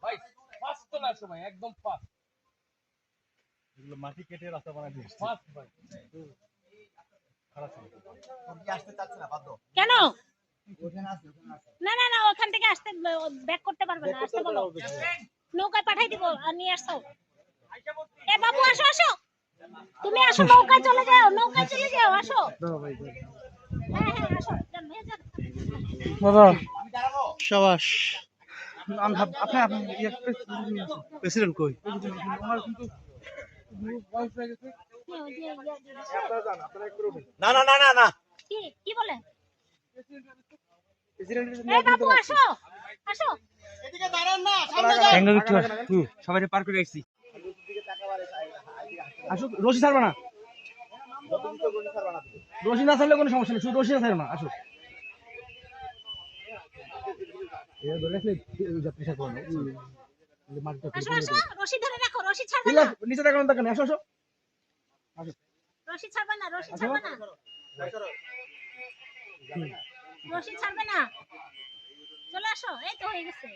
ভাই ফাস্ট চলে আসো ভাই, একদম ফাস্ট। এগুলো মাটি কেটে রাস্তা বানাই দিয়েছে। ফাস্ট ভাই। কেন? না না না, ওখান থেকে আসতে ব্যাক করতে পারবে না, আসতে বলো। নৌকায় পাঠাই দিব আর নিয়ে আসো। এ বাবু আসো আসো, তুমি আসো, নৌকায় চলে যাও, নৌকায় চলে যাও, আসো। হ্যাঁ হ্যাঁ আসো, যান ভাইয়া যান। দাদা শাবাশ। আপনার প্রেসিডেন্ট কই? না না না না না, কি কি বলে? এই বাবু আসো আসো, এদিকে দাঁড়ান না, সামনে যান। সবাই পার করে আসছি। আসো, রশি ছাড়বে না। রশি না ছাড়লে কোনো সমস্যা নেই, শুধু রশি না ছাড়বে না। আসো। আসো আসো, রশি ধরে রাখো, রশি ছাড়বে না, নিচে দেখানোর দরকার নেই। আসো আসো। রশি ছাড়বে না, রশি ছাড়বে না, রশি ছাড়বে না, চলে আসো, এই তো হয়ে গেছে।